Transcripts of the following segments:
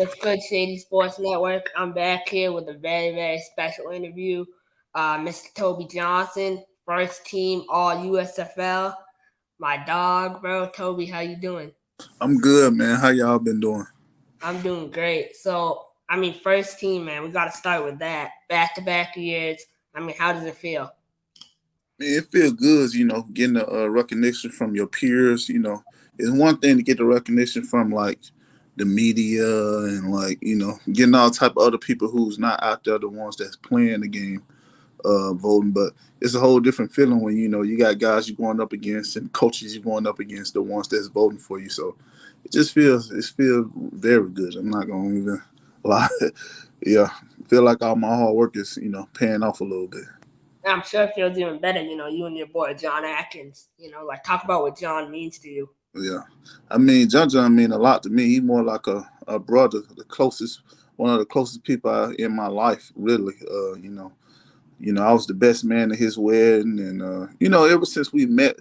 What's good, Shady Sports Network? I'm back here with a very, very special interview. Mr. Toby Johnson, first team All USFL. My dog, bro. Toby, how you doing? I'm good, man. How y'all been doing? I'm doing great. So, first team, man. We got to start with that. Back to back years. How does it feel? Man, it feels good, getting the recognition from your peers. It's one thing to get the recognition from like the media and like getting all type of other people who's not out there, the ones that's playing the game, voting. But it's a whole different feeling when you got guys you're going up against and coaches you're going up against, the ones that's voting for you. So it feels very good. I'm not gonna even lie. Yeah, feel like all my hard work is paying off a little bit. I'm sure it feels even better, you and your boy John Atkins. Talk about what John means to you. Yeah, I mean, John mean a lot to me. He's more like a brother, one of the closest people in my life, really. I was the best man at his wedding, and ever since we met,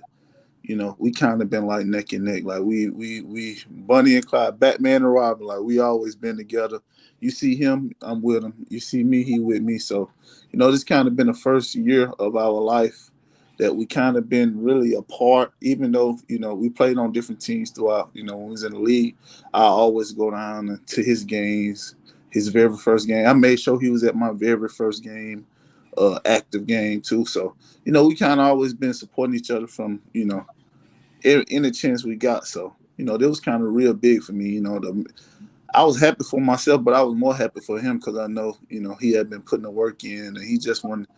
we kind of been like neck and neck, like we Bunny and Clyde, Batman and Robin, like we always been together. You see him, I'm with him. You see me, he with me. So, this kind of been the first year of our life that we kind of been really apart, even though we played on different teams throughout. When we was in the league, I always go down to his games. His very first game, I made sure he was at my very first game, active game too. So we kind of always been supporting each other from any chance we got. So that was kind of real big for me. I was happy for myself, but I was more happy for him because I know he had been putting the work in, and he just wasn't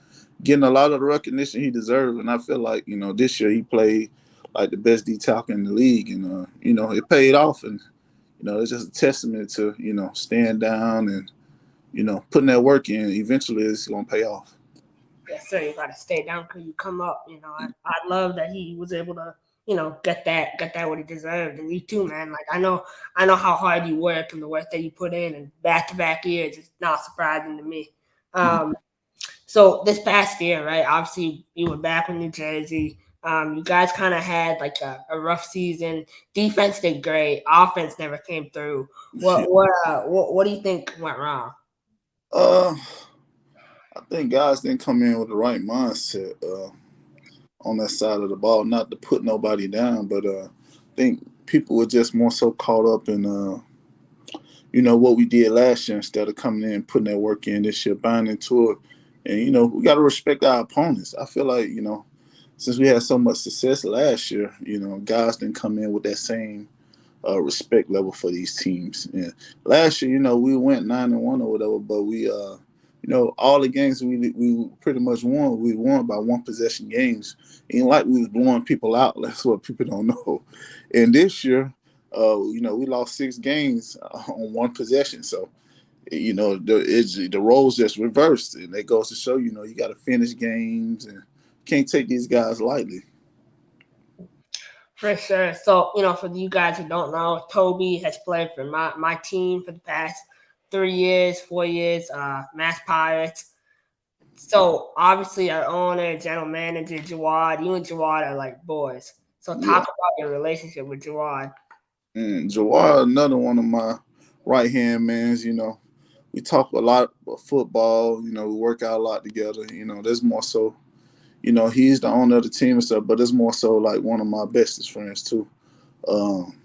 getting a lot of the recognition he deserved. And I feel like this year he played like the best D tackle in the league, and it paid off. And it's just a testament to staying down and putting that work in. Eventually, it's gonna pay off. Yes, sir. You got to stay down till you come up. I love that he was able to, get that what he deserved. And you too, man. Like I know how hard you work and the work that you put in, and back to back years. It's not surprising to me. Um, so this past year, right? Obviously, you were back with New Jersey. You guys kind of had like a rough season. Defense did great. Offense never came through. What do you think went wrong? uh, I think guys didn't come in with the right mindset on that side of the ball. Not to put nobody down, but I think people were just more so caught up in what we did last year instead of coming in and putting that work in this year, buying into it. And we got to respect our opponents. I feel like since we had so much success last year, guys didn't come in with that same respect level for these teams. And last year, we went 9-1 or whatever, but we all the games we pretty much won. We won by one possession games. Ain't like we was blowing people out. That's what people don't know. And this year, we lost 6 games on one possession. So the roles just reversed, and that goes to show you got to finish games and can't take these guys lightly. For sure. So, for you guys who don't know, Toby has played for my team for the past 3 years, 4 years, Mass Pirates. So, obviously, our owner, general manager, Jawad, you and Jawad are like boys. So, talk Yeah. about your relationship with Jawad. And Jawar, another one of my right hand mans. We talk a lot about football. We work out a lot together. There's more so. He's the owner of the team and stuff, but it's more so like one of my bestest friends too. Um,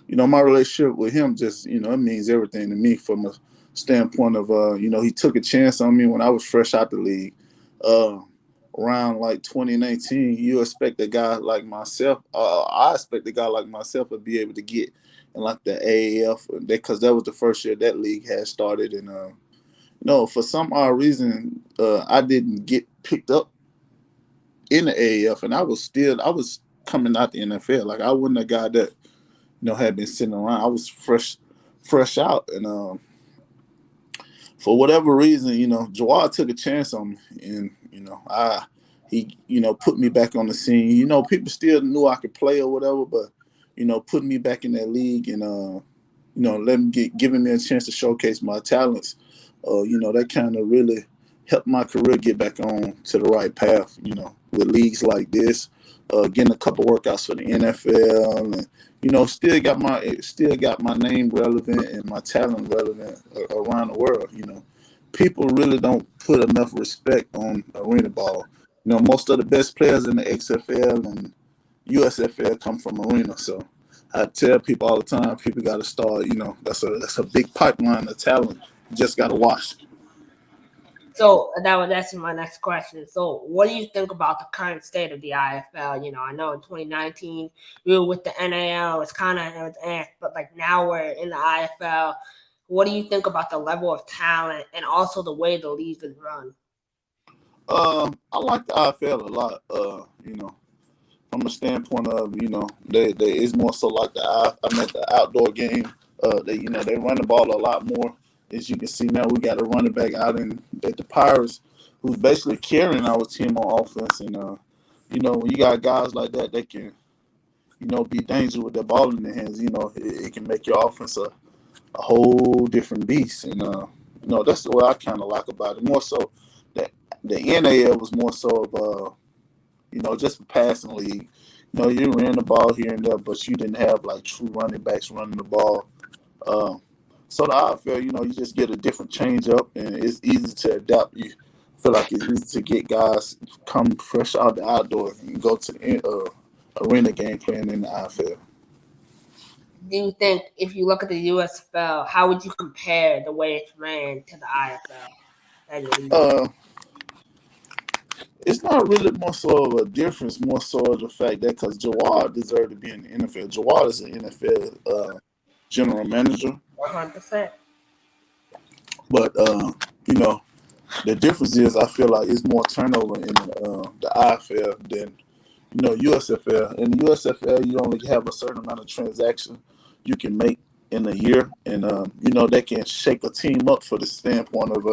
my relationship with him just, it means everything to me from a standpoint of, he took a chance on me when I was fresh out the league. Uh, Around like 2019, you expect a guy like myself, I expect a guy like myself to be able to get in like the AAF, because that was the first year that league had started. And, for some odd reason, I didn't get picked up in the AAF, and I was coming out the NFL. Like I wasn't a guy that had been sitting around. I was fresh out, and for whatever reason, Jawad took a chance on me, and I he put me back on the scene. People still knew I could play or whatever, but putting me back in that league and let me giving me a chance to showcase my talents. That kind of really helped my career get back on to the right path. With leagues like this, getting a couple workouts for the NFL, and still got my name relevant and my talent relevant around the world. People really don't put enough respect on arena ball. Most of the best players in the XFL and USFL come from arena. So I tell people all the time, people got to start. That's a big pipeline of talent. You just got to watch. So that's my next question. So what do you think about the current state of the IFL? I know in 2019 we were with the NAL. It's kind of but like now we're in the IFL. What do you think about the level of talent and also the way the league is run? I like the IFL a lot. From a standpoint of they it's more so like the outdoor game. They run the ball a lot more. As you can see now, we got a running back out at the Pirates who's basically carrying our team on offense. And when you got guys like that, they can be dangerous with the ball in their hands. It can make your offense a whole different beast. And that's what I kind of like about it. More so that the NAL was more so of just a passing league. You ran the ball here and there, but you didn't have like true running backs running the ball. So the IFL, you just get a different change up, and it's easy to adapt. You feel like it's easy to get guys come fresh out the outdoor and go to the arena game playing in the IFL. Do you think if you look at the USFL, how would you compare the way it's ran to the IFL? It's not really more so of a difference, more so of the fact that because Jawad deserved to be in the NFL. Jawad is an NFL general manager. 100%. But the difference is I feel like it's more turnover in the IFL than USFL. In the USFL, you only have a certain amount of transactions you can make in a year, and that can shake a team up for the standpoint of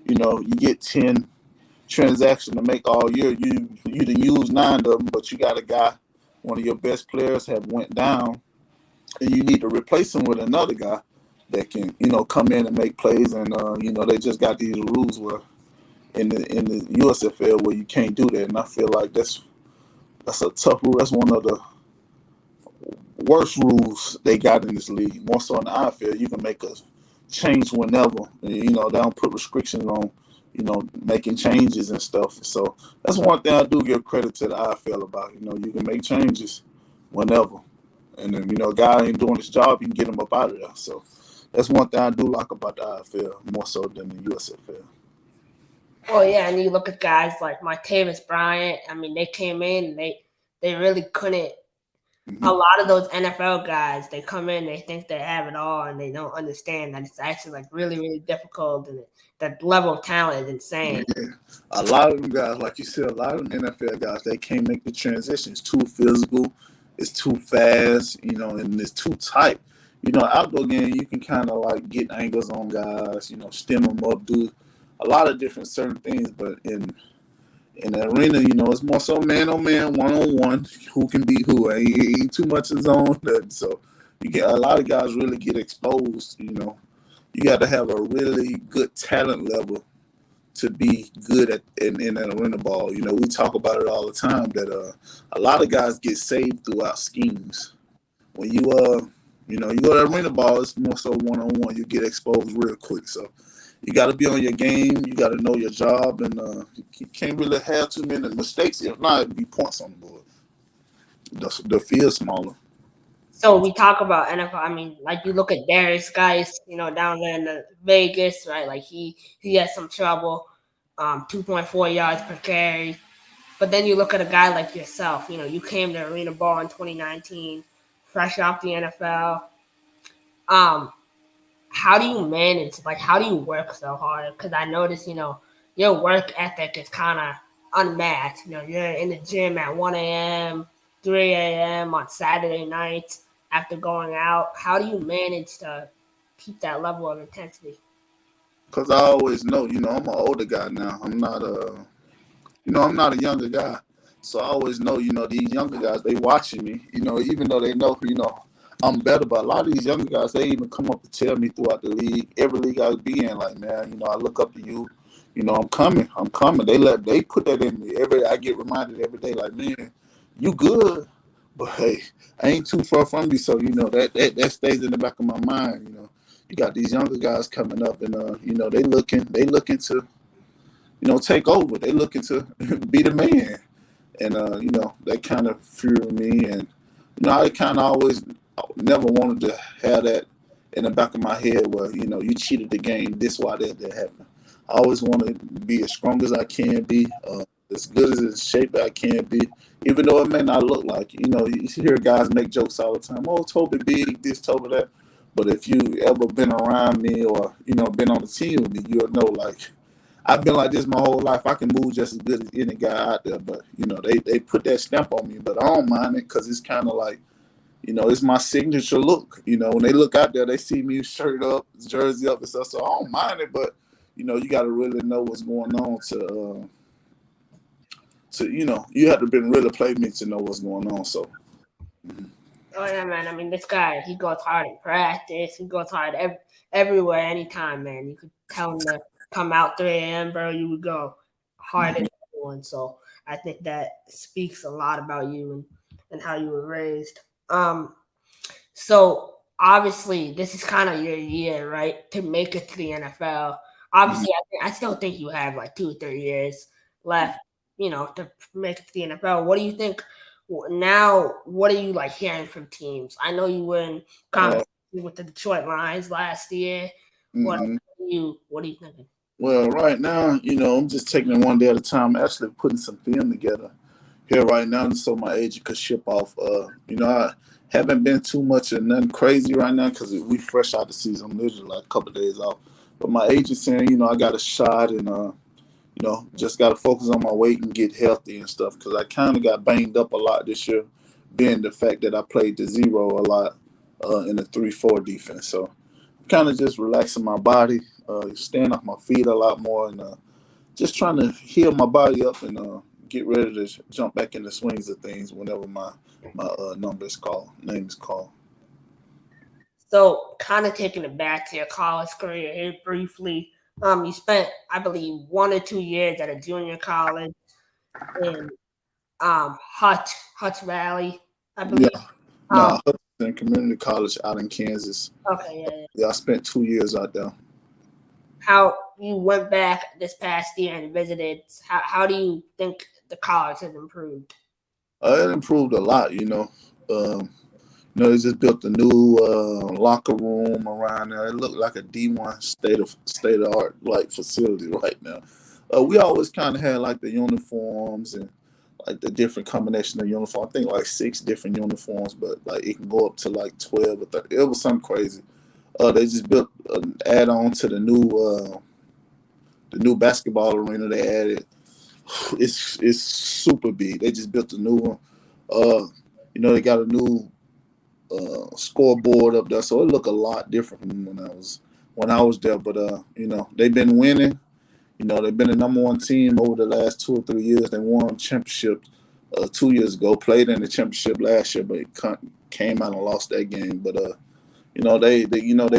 you get 10 transactions to make all year. You done use 9 of them, but you got a guy, one of your best players have went down, and you need to replace him with another guy that can come in and make plays. And they just got these rules where in the USFL where you can't do that, and I feel like that's a tough rule. That's one of the worst rules they got in this league. More so in the IFL, you can make a change whenever. They don't put restrictions on making changes and stuff. So that's one thing I do give credit to the IFL about. You can make changes whenever. And then, a guy ain't doing his job, you can get him up out of there. So that's one thing I do like about the IFL, more so than the USFL. Well, yeah, and you look at guys like Martavis Bryant. I mean, they came in and they really couldn't. Mm-hmm. A lot of those NFL guys, they come in, they think they have it all, and they don't understand that it's actually like really, really difficult, and that level of talent is insane. Yeah. A lot of them guys, like you said, a lot of them NFL guys, they can't make the transition. It's too physical, it's too fast, and it's too tight. Outdoor game, you can kind of like get angles on guys, stem them up, do a lot of different certain things, but in the arena, it's more so man on man, 1-on-1, who can beat who. Ain't too much is on. So you get a lot of guys really get exposed. You got to have a really good talent level to be good in an arena ball. We talk about it all the time that a lot of guys get saved throughout schemes. When you go to arena ball, it's more so 1-on-1. You get exposed real quick. So you got to be on your game. You got to know your job, and you can't really have too many mistakes. If not, it'd be points on the board. The field's smaller. So we talk about NFL. I mean, like you look at Darius Geis, down there in the Vegas, right? Like he had some trouble, 2.4 yards per carry. But then you look at a guy like yourself. You came to arena ball in 2019, fresh off the NFL. How do you manage? Like, how do you work so hard? Because I notice, your work ethic is kind of unmatched. You're in the gym at 1 a.m., 3 a.m. on Saturday nights after going out. How do you manage to keep that level of intensity? Because I always know, I'm an older guy now. I'm not a younger guy. So I always know, these younger guys, they watching me, even though they know, I'm better, but a lot of these younger guys, they even come up to tell me throughout the league, every league I be in, like, man, I look up to you. I'm coming. I'm coming. They put that in me I get reminded every day, like, man, you good, but hey, I ain't too far from you. So that stays in the back of my mind. You got these younger guys coming up, and they looking to take over. They looking to be the man, and that kind of fueled me. And I kind of always never wanted to have that in the back of my head where you cheated the game. This why that happened. I always want to be as strong as I can be, as good as in shape I can be, even though it may not look like it. You hear guys make jokes all the time. Oh, Toby big, this, Toby that. But if you ever been around me or been on the team with me, you'll know like I've been like this my whole life. I can move just as good as any guy out there, but they put that stamp on me. But I don't mind it because it's kind of like it's my signature look. When they look out there, they see me shirt up, jersey up, and stuff. So I don't mind it, but you got to really know what's going on to you have to been really play me to know what's going on. So. Oh yeah, man. I mean, this guy, he goes hard in practice. He goes hard everywhere, anytime, man. You could tell him to come out 3 a.m., bro. You would go hard at everyone. So I think that speaks a lot about you and how you were raised. So obviously, this is kind of your year, right, to make it to the NFL. Obviously, I still think you have like 2 or 3 years left, to make it to the NFL. What do you think? Now, what are you like hearing from teams? I know you were in conversation with the Detroit Lions last year. What are you thinking? Well, right now, I'm just taking it one day at a time. Actually, putting some film together here right now, so my agent could ship off. I haven't been too much of nothing crazy right now because we fresh out the season. I'm literally like a couple of days off. But my agent saying, I got a shot and just got to focus on my weight and get healthy and stuff because I kind of got banged up a lot this year, being the fact that I played the zero a lot in the 3-4 defense. So kind of just relaxing my body, staying off my feet a lot more, and just trying to heal my body up and get ready to jump back in the swings of things whenever my name is called. So, kind of taking it back to your college career here briefly. You spent, I believe, 1 or 2 years at a junior college in Hutch Valley, I believe. Yeah, no, Hudson Community College out in Kansas. Okay, yeah. Yeah, I spent 2 years out there. How you went back this past year and visited? How do you think the college has improved? It improved a lot, they just built a new locker room around there. It looked like a D1 state of art like facility right now. We always kind of had like the uniforms and like the different combination of uniform. I think like 6 different uniforms, but like it can go up to like 12 or 30. It was something crazy. They just built an add-on to the new basketball arena they added. It's super big. They just built a new one. They got a new scoreboard up there, so it looked a lot different from when I was there. But they've been winning. They've been the number one team over the last 2 or 3 years. They won championship 2 years ago. Played in the championship last year, but came out and lost that game. But they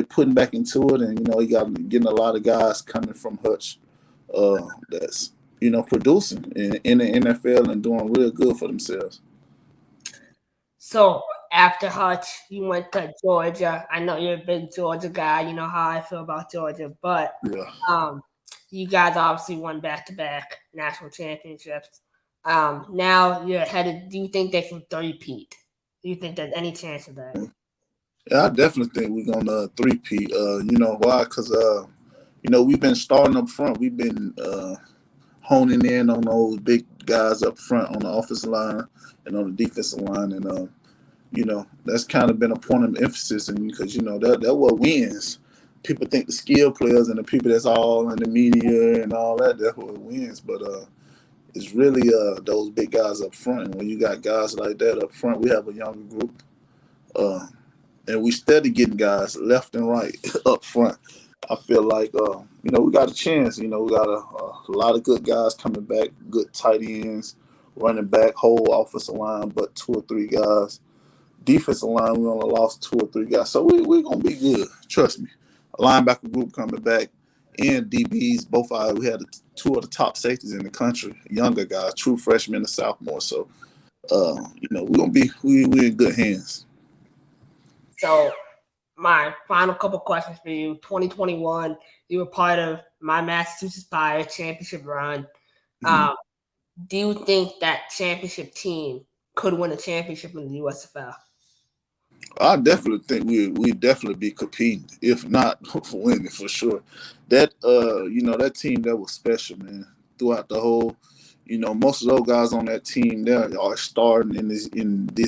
putting back into it, and you got getting a lot of guys coming from Hutch that's producing in the NFL and doing real good for themselves. So after Hutch, you went to Georgia. I know you're a big Georgia guy. You know how I feel about Georgia, but Yeah. you guys obviously won back-to-back national championships. Now you're headed. Do you think they can three-peat? Do you think there's any chance of that? Yeah, I definitely think we're gonna three-peat. You know why? Because we've been starting up front. We've been honing in on those big guys up front on the offensive line and on the defensive line, and that's kind of been a point of emphasis, and because that what wins. People think the skill players and the people that's all in the media and all that's what wins, but it's really those big guys up front. And when you got guys like that up front, we have a younger group, and we steady getting guys left and right up front. I feel like we got a chance. We got a lot of good guys coming back, good tight ends, running back, whole offensive line, but 2 or 3 guys. Defensive line, we only lost 2 or 3 guys, so we're gonna be good. Trust me. A linebacker group coming back, and DBs. Both we had two of the top safeties in the country, younger guys, true freshmen and sophomore. So, we in good hands. So, my final couple questions for you. 2021, you were part of my Massachusetts Pirates championship run. Do you think that championship team could win a championship in the USFL? I definitely think we definitely be competing, if not for winning for sure. That that team that was special, man. Throughout the whole, most of those guys on that team there are starting in this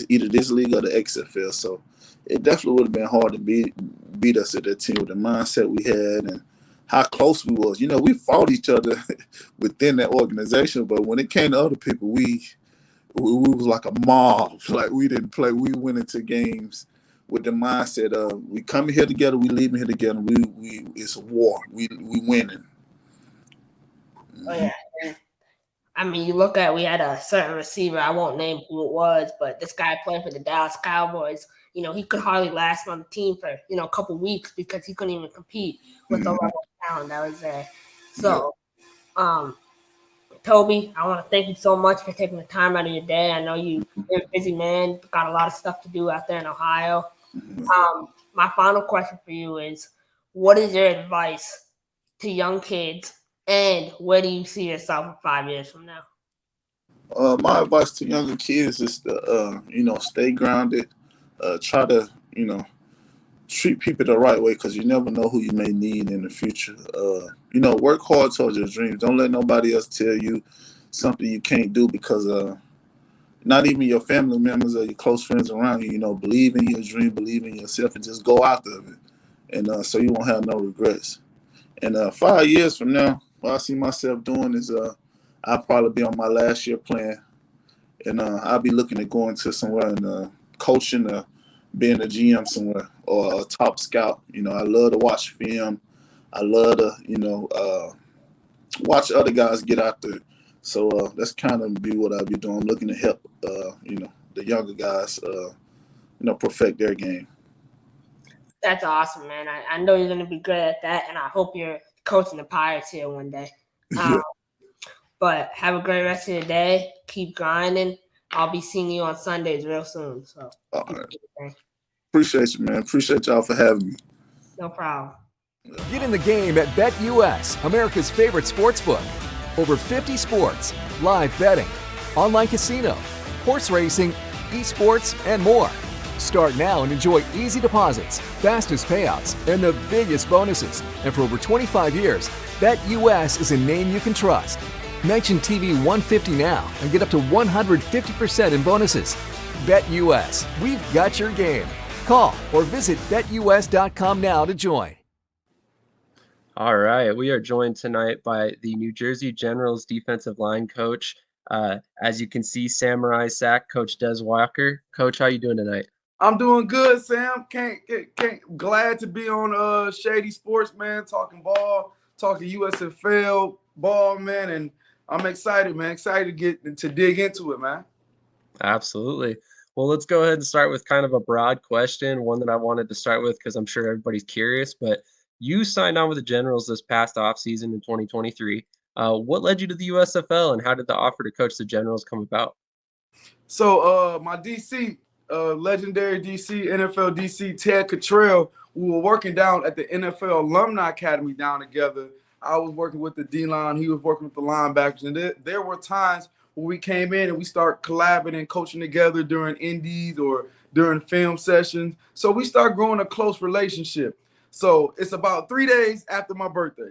either this league or the XFL. So it definitely would have been hard to beat us at that team with the mindset we had and how close we was. We fought each other within that organization, but when it came to other people, we was like a mob. Like we didn't play. We went into games with the mindset of we coming here together, we leaving here together. We it's a war. We winning. Oh yeah. I mean, you look at we had a certain receiver. I won't name who it was, but this guy playing for the Dallas Cowboys. He could hardly last on the team for a couple weeks because he couldn't even compete with the level of talent that was there. So, Toby, I want to thank you so much for taking the time out of your day. I know you're a busy man, got a lot of stuff to do out there in Ohio. My final question for you is, what is your advice to young kids, and where do you see yourself in 5 years from now? My advice to younger kids is to stay grounded, try to treat people the right way because you never know who you may need in the future. Work hard towards your dreams. Don't let nobody else tell you something you can't do because not even your family members or your close friends around you. Believe in your dream, believe in yourself, and just go after it. And so you won't have no regrets. And 5 years from now, what I see myself doing is I'll probably be on my last year plan, and I'll be looking at going to somewhere and coaching, being a GM somewhere or a top scout. I love to watch film. I love to watch other guys get out there. So that's kind of be what I'll be doing. I'm looking to help the younger guys perfect their game. That's awesome, man. I know you're going to be good at that, and I hope you're coaching the Pirates here one day. But have a great rest of your day. Keep grinding. I'll be seeing you on Sundays real soon. So all right. Appreciate you, man. Appreciate y'all for having me. No problem. Get in the game at BetUS, America's favorite sports book. Over 50 sports, live betting, online casino, horse racing, esports, and more. Start now and enjoy easy deposits, fastest payouts, and the biggest bonuses. And for over 25 years, BetUS is a name you can trust. Mention TV 150 now and get up to 150% in bonuses. BetUS, we've got your game. Call or visit betus.com now to join. All right, we are joined tonight by the New Jersey Generals defensive line coach. As you can see, Samurai Sack, Coach Des Walker. Coach, how you doing tonight? I'm doing good, Sam. Can't glad to be on Shady Sports, man, talking ball, talking USFL ball, man, and I'm excited, man. Excited to dig into it, man. Absolutely. Well, let's go ahead and start with kind of a broad question, one that I wanted to start with because I'm sure everybody's curious, but you signed on with the Generals this past offseason in 2023. What led you to the USFL, and how did the offer to coach the Generals come about? So my DC, legendary DC, NFL DC, Ted Cottrell, we were working down at the NFL Alumni Academy down together. I was working with the D-line. He was working with the linebackers. And there were times when we came in and we start collabing and coaching together during indies or during film sessions. So we start growing a close relationship. So it's about 3 days after my birthday.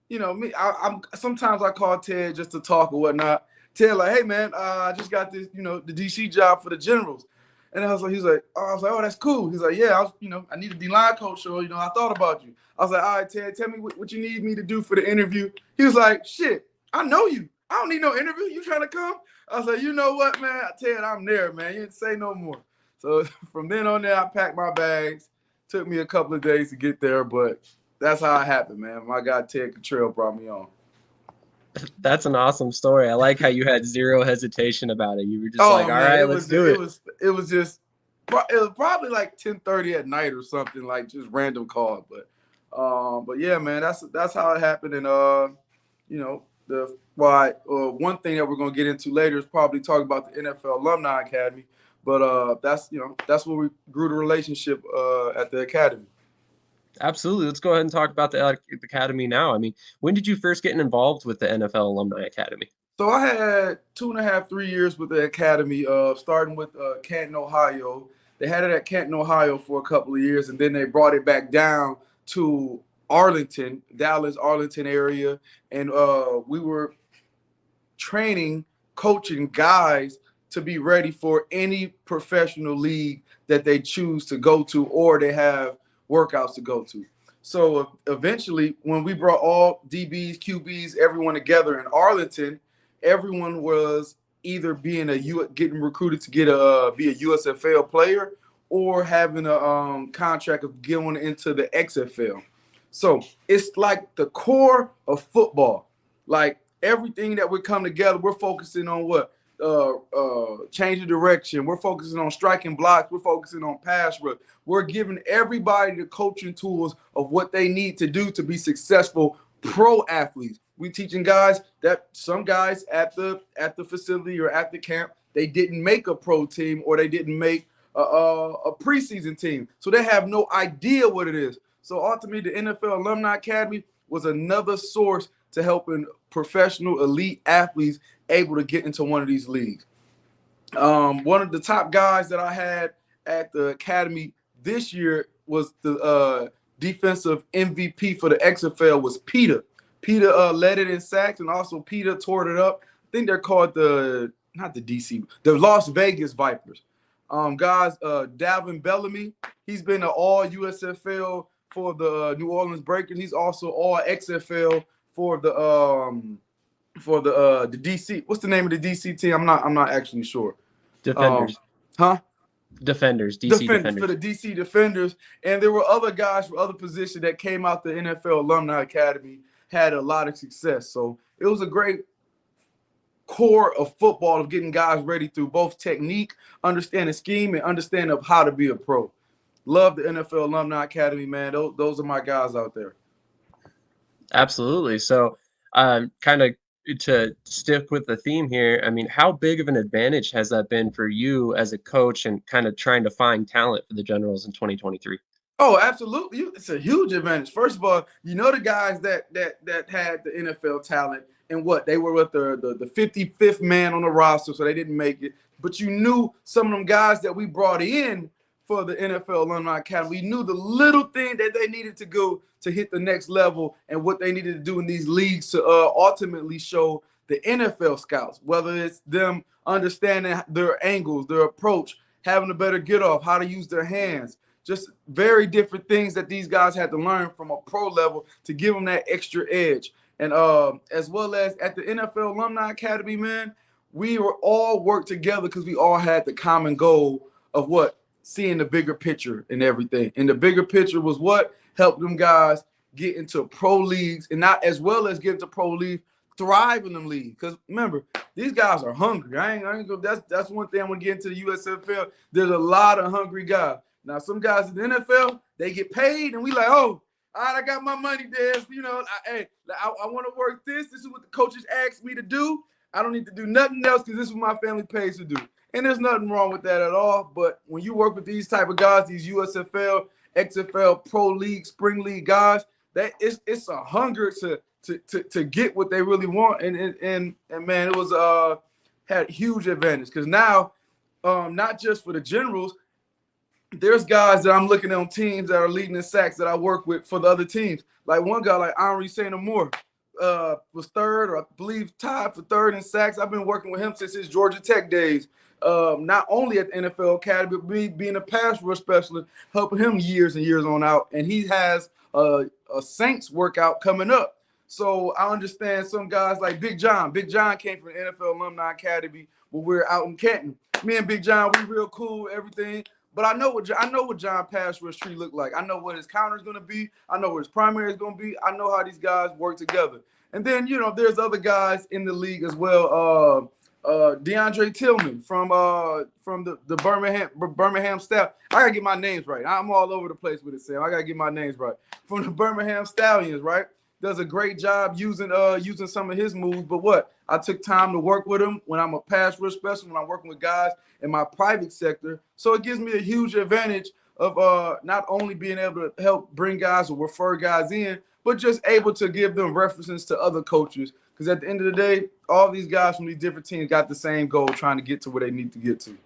Me, I'm sometimes I call Ted just to talk or whatnot. Ted like, hey man, I just got this, the DC job for the Generals. And I was like, oh, that's cool. He's like, yeah, I need a D-line coach, so I thought about you. I was like, all right, Ted, tell me what you need me to do for the interview. He was like, shit, I know you. I don't need no interview. You trying to come? I was like, you know what, man? Ted, I'm there, man. You didn't say no more. So from then on there, I packed my bags. Took me a couple of days to get there, but that's how it happened, man. My guy Ted Cottrell brought me on. That's an awesome story. I like how you had zero hesitation about it. You were just all right, let's do it. It was probably like 10:30 at night or something, like just random call. But But yeah, man, that's how it happened. And you know, one thing that we're gonna get into later is probably talk about the NFL Alumni Academy. But that's where we grew the relationship at the academy. Absolutely. Let's go ahead and talk about the academy now. I mean, when did you first get involved with the NFL Alumni Academy? So I had 2.5, 3 years with the academy, starting with Canton, Ohio. They had it at Canton, Ohio for a couple of years, and then they brought it back down to Arlington, Dallas, Arlington area, and we were training, coaching guys to be ready for any professional league that they choose to go to or they have workouts to go to. So eventually, when we brought all DBs, QBs, everyone together in Arlington, everyone was either getting recruited to be a USFL player or having a contract of going into the XFL. So it's like the core of football. Like everything that we come together, we're focusing on what? Changing direction. We're focusing on striking blocks. We're focusing on pass rush. We're giving everybody the coaching tools of what they need to do to be successful pro athletes. We teaching guys that some guys at the facility or at the camp, they didn't make a pro team or they didn't make a preseason team. So they have no idea what it is. So ultimately, the NFL Alumni Academy was another source to helping professional elite athletes able to get into one of these leagues. One of the top guys that I had at the academy this year was the defensive MVP for the XFL was Peter. Peter led it in sacks, and also Peter tore it up. I think they're called the Las Vegas Vipers. Guys, Dalvin Bellamy, he's been an all USFL for the New Orleans Breakers. He's also all XFL for the DC. What's the name of the DC team? I'm not actually sure. Defenders. Defenders DC Defenders. For the DC Defenders. And there were other guys for other positions that came out the NFL Alumni Academy, had a lot of success. So it was a great core of football of getting guys ready through both technique, understanding scheme, and understanding of how to be a pro. Love the NFL Alumni Academy, man. Those are my guys out there. Absolutely. So, kind of to stick with the theme here, I mean, how big of an advantage has that been for you as a coach and kind of trying to find talent for the Generals in 2023? Oh, absolutely. It's a huge advantage. First of all, the guys that had the NFL talent and what they were with the 55th man on the roster, so they didn't make it. But you knew some of them guys that we brought in for the NFL Alumni Academy. We knew the little thing that they needed to go to hit the next level and what they needed to do in these leagues to ultimately show the NFL scouts, whether it's them understanding their angles, their approach, having a better get off, how to use their hands. Just very different things that these guys had to learn from a pro level to give them that extra edge. And as well as at the NFL Alumni Academy, man, we were all worked together because we all had the common goal of what? Seeing the bigger picture and everything. And the bigger picture was what? Helped them guys get into pro leagues and not as well as get into pro leagues, thrive in them leagues. Because remember, these guys are hungry. I ain't go. That's one thing I'm gonna get into the USFL. There's a lot of hungry guys. Now, some guys in the NFL, they get paid, and we like, oh, all right, I got my money, Des. I want to work this. This is what the coaches asked me to do. I don't need to do nothing else because this is what my family pays to do. And there's nothing wrong with that at all. But when you work with these type of guys, these USFL, XFL, Pro League, Spring League guys, that it's a hunger to get what they really want. And man, it was had huge advantage because now, not just for the Generals, there's guys that I'm looking at on teams that are leading in sacks that I work with for the other teams. Like one guy like Henry St. Amour was third, or I believe tied for third in sacks. I've been working with him since his Georgia Tech days. Not only at the NFL Academy, but me being a pass rush specialist, helping him years and years on out. And he has a Saints workout coming up. So I understand some guys like Big John. Big John came from the NFL Alumni Academy when we were out in Canton. Me and Big John, we real cool, everything. But I know what John pass rush tree look like. I know what his counter is going to be. I know what his primary is going to be. I know how these guys work together. And then, there's other guys in the league as well. DeAndre Tillman from the Birmingham staff. I gotta get my names right. I'm all over the place with it, Sam. I gotta get my names right. From the Birmingham Stallions, right? Does a great job using some of his moves. But what? I took time to work with him when I'm a pass rush specialist, when I'm working with guys in my private sector. So it gives me a huge advantage of not only being able to help bring guys or refer guys in, but just able to give them references to other coaches. Because at the end of the day, all these guys from these different teams got the same goal, trying to get to where they need to get to.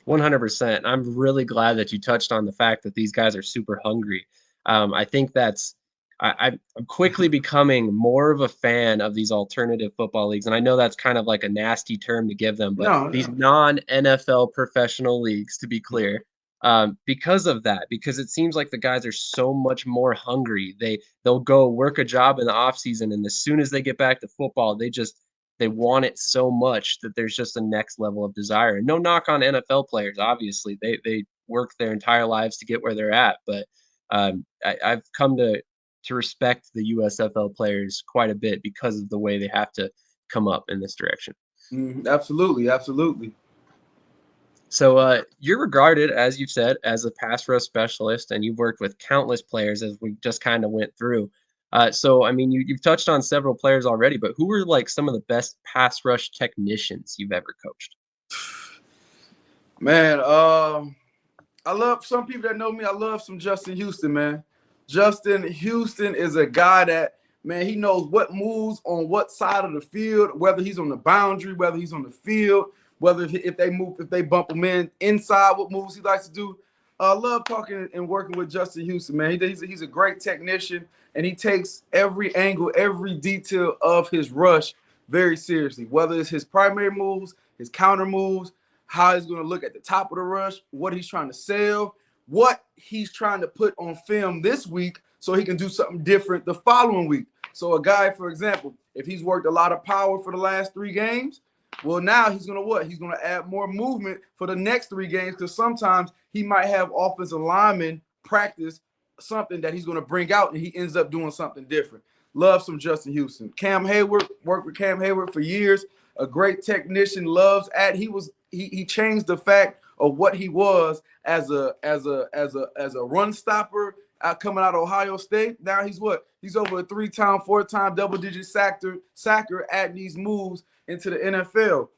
100%. I'm really glad that you touched on the fact that these guys are super hungry. I think I'm quickly becoming more of a fan of these alternative football leagues. And I know that's kind of like a nasty term to give them, but these non-NFL professional leagues, to be clear, because of that, because it seems like the guys are so much more hungry. They'll go work a job in the off season, and as soon as they get back to football, they want it so much that there's just a next level of desire. And no knock on NFL players, obviously. They work their entire lives to get where they're at. But I've come to respect the USFL players quite a bit because of the way they have to come up in this direction. Absolutely, absolutely. So you're regarded, as you've said, as a pass rush specialist, and you've worked with countless players, as we just kind of went through. So, I mean, you've touched on several players already, but who were like some of the best pass rush technicians you've ever coached? Man, I love some people that know me. I love some Justin Houston, man. Justin Houston is a guy that, man, he knows what moves on what side of the field, whether he's on the boundary, whether he's on the field, whether if they bump him inside, what moves he likes to do. I love talking and working with Justin Houston, man. He's a great technician, and he takes every angle, every detail of his rush very seriously, whether it's his primary moves, his counter moves, how he's going to look at the top of the rush, what he's trying to sell, what he's trying to put on film this week so he can do something different the following week. So a guy, for example, if he's worked a lot of power for the last 3 games, well, now he's going to what? He's going to add more movement for the next 3 games, because sometimes he might have offensive linemen practice something that he's going to bring out, and he ends up doing something different. Love some Justin Houston. Cam Hayward, worked with Cam Hayward for years. A great technician. He changed the fact of what he was as a run stopper coming out of Ohio State. Now he's what? He's over a 3-time, 4-time double-digit sacker adding these moves into the NFL.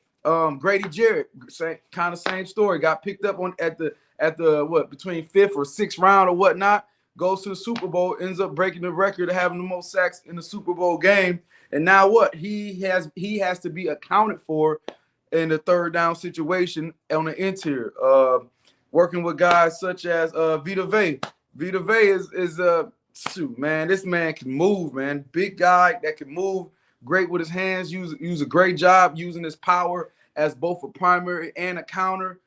Grady Jarrett, same story. Got picked up at the what, between 5th or 6th round or whatnot. Goes to the Super Bowl, ends up breaking the record of having the most sacks in the Super Bowl game. And now what? He has to be accounted for in the 3rd down situation on the interior. Working with guys such as Vita Vea. Vita Vea is shoot, man. This man can move, man. Big guy that can move. Great with his hands. Use a great job using his power as both a primary and a counter.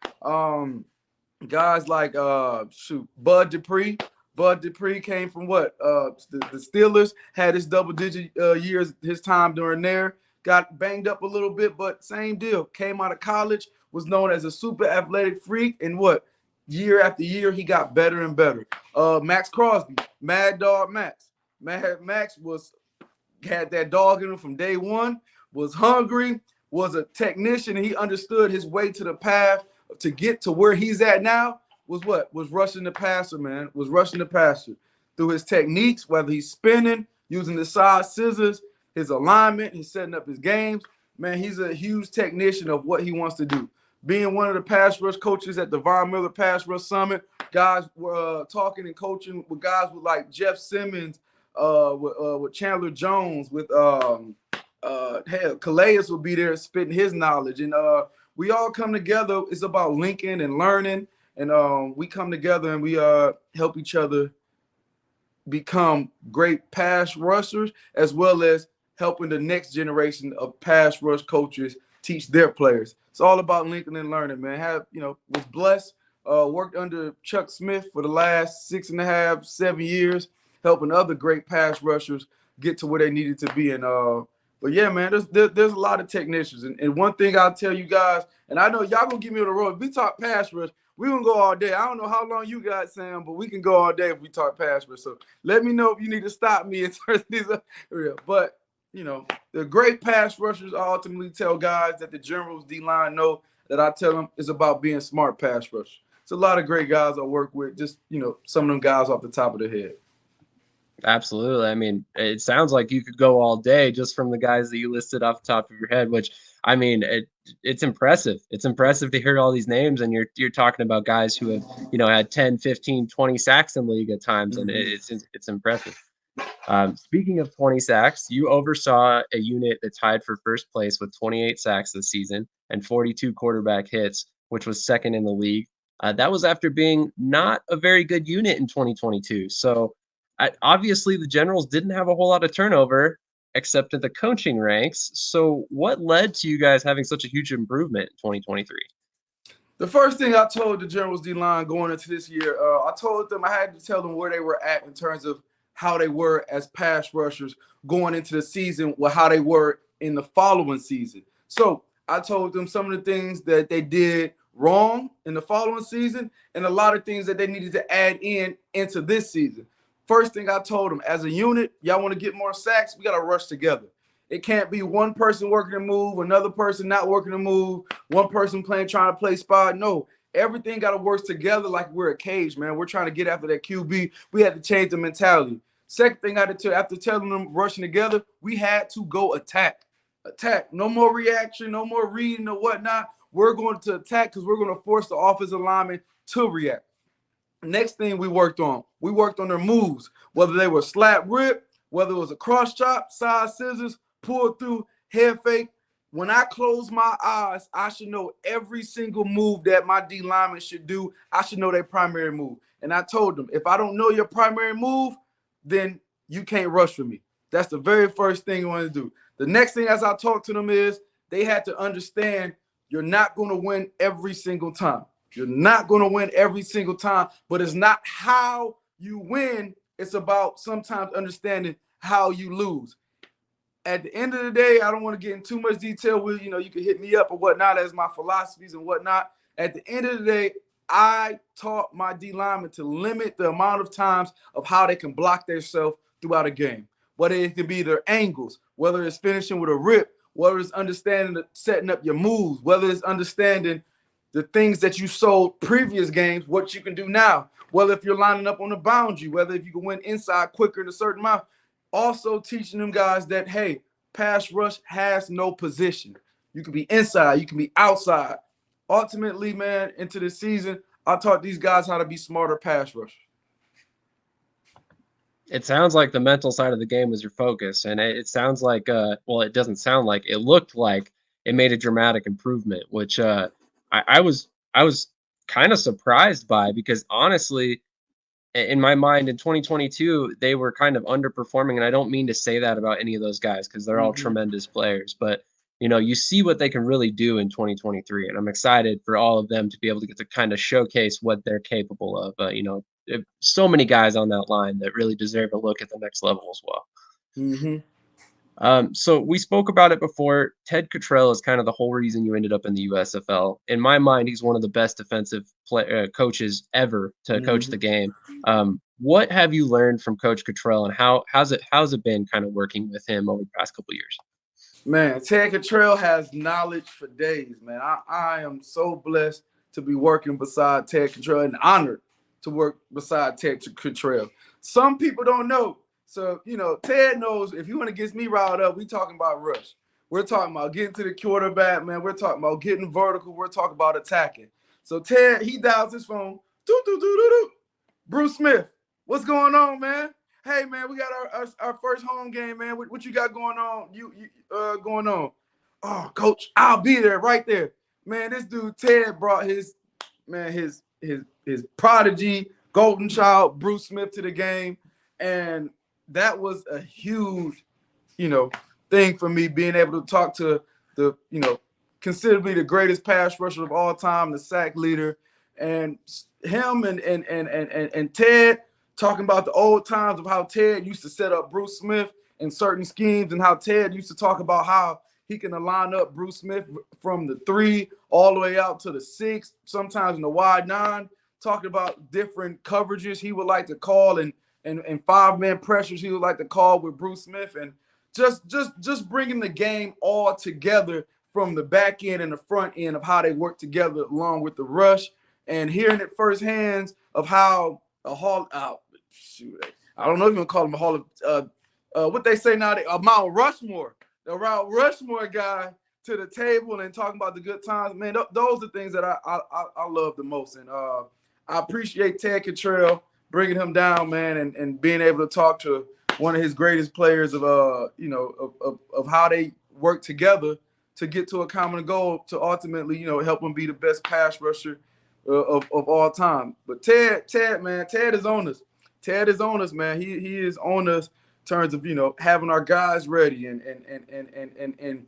Guys like Bud Dupree. Bud Dupree came from what? The Steelers, had his double-digit years, his time during there. Got banged up a little bit, but same deal. Came out of college, was known as a super athletic freak, and what? Year after year, he got better and better. Max Crosby, Mad Dog Max. Max had that dog in him from day one, was hungry, was a technician, and he understood his way to the path to get to where he's at now. Was rushing the passer, man. Was rushing the passer through his techniques, whether he's spinning, using the side scissors, his alignment, he's setting up his games. Man, he's a huge technician of what he wants to do. Being one of the pass rush coaches at the Von Miller Pass Rush Summit, guys were talking and coaching with guys with like Jeff Simmons, with Chandler Jones, with Calais will be there spitting his knowledge. And we all come together. It's about linking and learning. And we come together and we help each other become great pass rushers, as well as helping the next generation of pass rush coaches teach their players. It's all about linking and learning, man. Was blessed, worked under Chuck Smith for the last 6.5, 7 years, helping other great pass rushers get to where they needed to be. And but yeah, man, there's a lot of technicians. And one thing I'll tell you guys, and I know y'all gonna give me on the road. If we talk pass rush, we're going to go all day. I don't know how long you got, Sam, but we can go all day if we talk pass rush. So let me know if you need to stop me in terms of these. But the great pass rushers ultimately tell guys that the Generals D-line know that I tell them is about being smart pass rushers. It's a lot of great guys I work with, just, some of them guys off the top of the head. Absolutely. I mean, it sounds like you could go all day just from the guys that you listed off the top of your head, which I mean, it's impressive. It's impressive to hear all these names, and you're talking about guys who have, had 10, 15, 20 sacks in the league at times, and it's impressive. Speaking of 20 sacks, you oversaw a unit that tied for first place with 28 sacks this season and 42 quarterback hits, which was second in the league. That was after being not a very good unit in 2022. So obviously, the Generals didn't have a whole lot of turnover except at the coaching ranks. So, what led to you guys having such a huge improvement in 2023? The first thing I told the Generals D-line going into this year, I told them I had to tell them where they were at in terms of how they were as pass rushers going into the season, with how they were in the following season. So I told them some of the things that they did wrong in the following season and a lot of things that they needed to add into this season. First thing I told them, as a unit, y'all want to get more sacks, we got to rush together. It can't be one person working to move, another person not working to move, one person trying to play spot. No, everything got to work together like we're a cage, man. We're trying to get after that QB. We had to change the mentality. Second thing I had to tell, after telling them rushing together, we had to go attack. Attack. No more reaction, no more reading or whatnot. We're going to attack because we're going to force the offensive lineman to react. Next thing we worked on their moves, whether they were slap rip, whether it was a cross chop, side scissors, pull through, head fake. When I close my eyes, I should know every single move that my D lineman should do. I should know their primary move. And I told them, if I don't know your primary move, then you can't rush for me. That's the very first thing you want to do. The next thing, as I talk to them, is they had to understand you're not going to win every single time. You're not going to win every single time, but it's not how you win. It's about sometimes understanding how you lose. At the end of the day, I don't want to get in too much detail with, you can hit me up or whatnot as my philosophies and whatnot. At the end of the day, I taught my D linemen to limit the amount of times of how they can block themselves throughout a game. Whether it can be their angles, whether it's finishing with a rip, whether it's understanding setting up your moves, whether it's understanding the things that you sold previous games, what you can do now, whether if you're lining up on the boundary, whether if you can win inside quicker in a certain amount. Also teaching them guys that, hey, pass rush has no position. You can be inside, you can be outside. Ultimately, man, into the season, I taught these guys how to be smarter pass rushers. It sounds like the mental side of the game was your focus, and it sounds like, it doesn't sound like, it looked like it made a dramatic improvement, which I was kind of surprised by, because honestly, in my mind, in 2022, they were kind of underperforming, and I don't mean to say that about any of those guys because they're all tremendous players, but you see what they can really do in 2023, and I'm excited for all of them to be able to get to kind of showcase what they're capable of. So many guys on that line that really deserve a look at the next level as well. So we spoke about it before. Ted Cottrell is kind of the whole reason you ended up in the USFL. In my mind, he's one of the best defensive coaches ever to coach the game. What have you learned from Coach Cottrell, and how's it been kind of working with him over the past couple of years? Man, Ted Cottrell has knowledge for days, man. I am so blessed to be working beside Ted Cottrell and honored to work beside Ted Cottrell. Some people don't know. So, Ted knows if you want to get me riled up, we talking about rush. We're talking about getting to the quarterback, man. We're talking about getting vertical. We're talking about attacking. So Ted, he dials his phone. Bruce Smith, what's going on, man? Hey, man, we got our first home game, man. What you got going on? You going on? Oh, coach, I'll be there right there. Man, this dude Ted brought his prodigy, golden child, Bruce Smith, to the game, and that was a huge, thing for me, being able to talk to the, considerably the greatest pass rusher of all time, the sack leader, and him and Ted talking about the old times of how Ted used to set up Bruce Smith in certain schemes, and how Ted used to talk about how he can line up Bruce Smith from the 3 all the way out to the 6, sometimes in the wide 9, talking about different coverages he would like to call and 5-man pressures he would like to call with Bruce Smith. And just bringing the game all together from the back end and the front end of how they work together along with the rush, and hearing it firsthand of how a hall I don't know if you want to call him a hall of what they say now, a Mount Rushmore, the Mount Rushmore guy to the table and talking about the good times. Man, those are things that I love the most, and I appreciate Ted Cottrell bringing him down, man, and being able to talk to one of his greatest players of of how they work together to get to a common goal to ultimately help him be the best pass rusher of all time. But Ted is on us. Ted is on us, man. He is on us in terms of having our guys ready and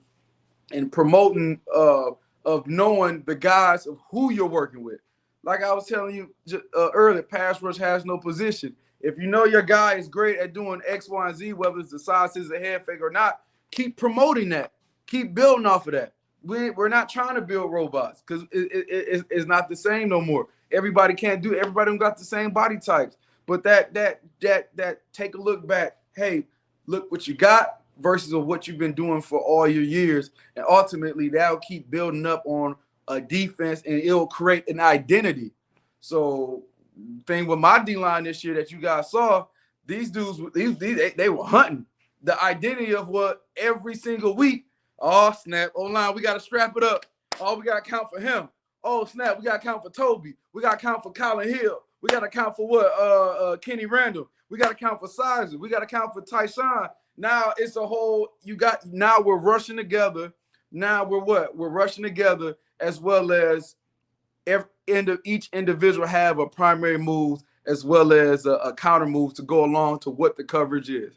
promoting of knowing the guys of who you're working with. Like I was telling you earlier, pass rush has no position. If you know your guy is great at doing X, Y, and Z, whether it's the side scissors, head fake or not, keep promoting that. Keep building off of that. We're not trying to build robots because it's not the same no more. Everybody can't do it. Everybody don't got the same body types. But that take a look back. Hey, look what you got versus of what you've been doing for all your years. And ultimately, that'll keep building up on a defense and it'll create an identity. So thing with my D-line this year that you guys saw, these dudes, they were hunting the identity of what every single week. Oh, snap. O-line, we got to strap it up. Oh, we got to count for him. Oh, snap. We got to count for Toby. We got to count for Colin Hill. We got to count for what? Kenny Randall. We got to count for Sizer. We got to count for Tyshawn. Now it's a whole, now we're rushing together. Now we're what? We're rushing together as well as each individual have a primary move as well as a counter move to go along to what the coverage is.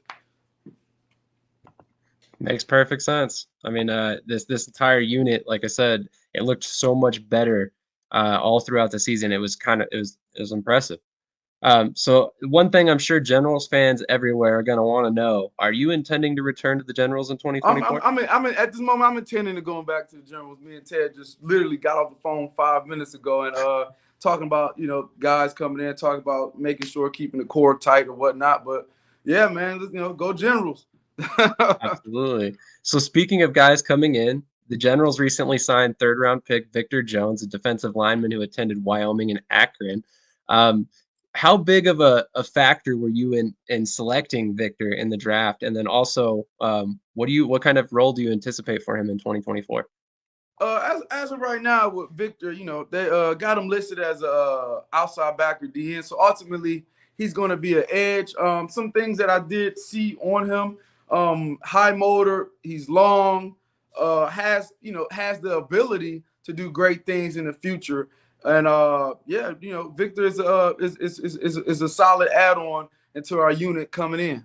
Makes perfect sense. I mean, this entire unit, like I said, it looked so much better all throughout the season. It was impressive. So one thing I'm sure Generals fans everywhere are going to want to know: are you intending to return to the Generals in 2024? At this moment, I'm intending to going back to the Generals. Me and Ted just literally got off the phone 5 minutes ago and talking about guys coming in, talking about making sure keeping the core tight or whatnot. But yeah, man, go Generals. Absolutely. So speaking of guys coming in, the Generals recently signed third-round pick Victor Jones, a defensive lineman who attended Wyoming and Akron. How big of a factor were you in selecting Victor in the draft? And then also, what kind of role do you anticipate for him in 2024? As of right now with Victor, they got him listed as a outside backer DN. So ultimately, he's going to be an edge. Some things that I did see on him: high motor, he's long, has the ability to do great things in the future. And Victor is a solid add-on into our unit coming in.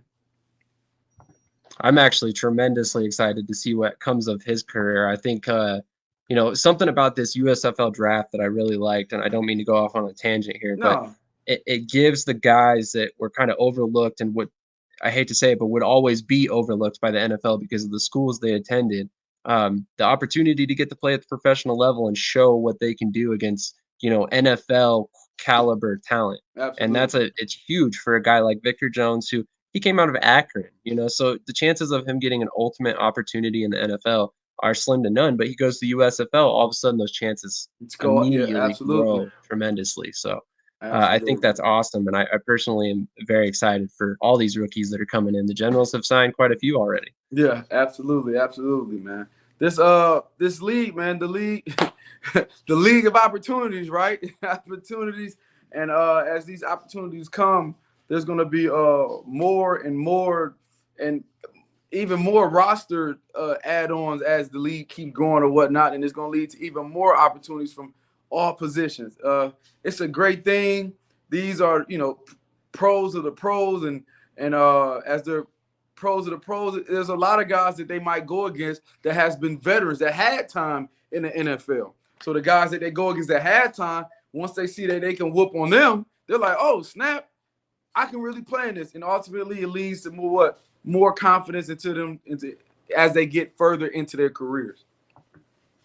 I'm actually tremendously excited to see what comes of his career. I think something about this USFL draft that I really liked, and I don't mean to go off on a tangent here, but it gives the guys that were kind of overlooked and I hate to say it, but would always be overlooked by the NFL because of the schools they attended, the opportunity to get to play at the professional level and show what they can do against, NFL caliber talent. Absolutely. And it's huge for a guy like Victor Jones, who he came out of Akron, so the chances of him getting an ultimate opportunity in the NFL are slim to none, but he goes to USFL, all of a sudden those chances immediately grow tremendously. So I think that's awesome, and I personally am very excited for all these rookies that are coming in. The Generals have signed quite a few already. Yeah, absolutely, man. This league, man, the league of opportunities, right? Opportunities, and as these opportunities come, there's going to be more and more, and even more roster add-ons as the league keep growing or whatnot, and it's going to lead to even more opportunities from all positions. It's a great thing. These are, pros of the pros, and as they're pros of the pros, there's a lot of guys that they might go against that has been veterans that had time in the NFL. So the guys that they go against that had time, once they see that they can whoop on them, they're like, oh, snap, I can really play in this. And ultimately it leads to more confidence into them as they get further into their careers.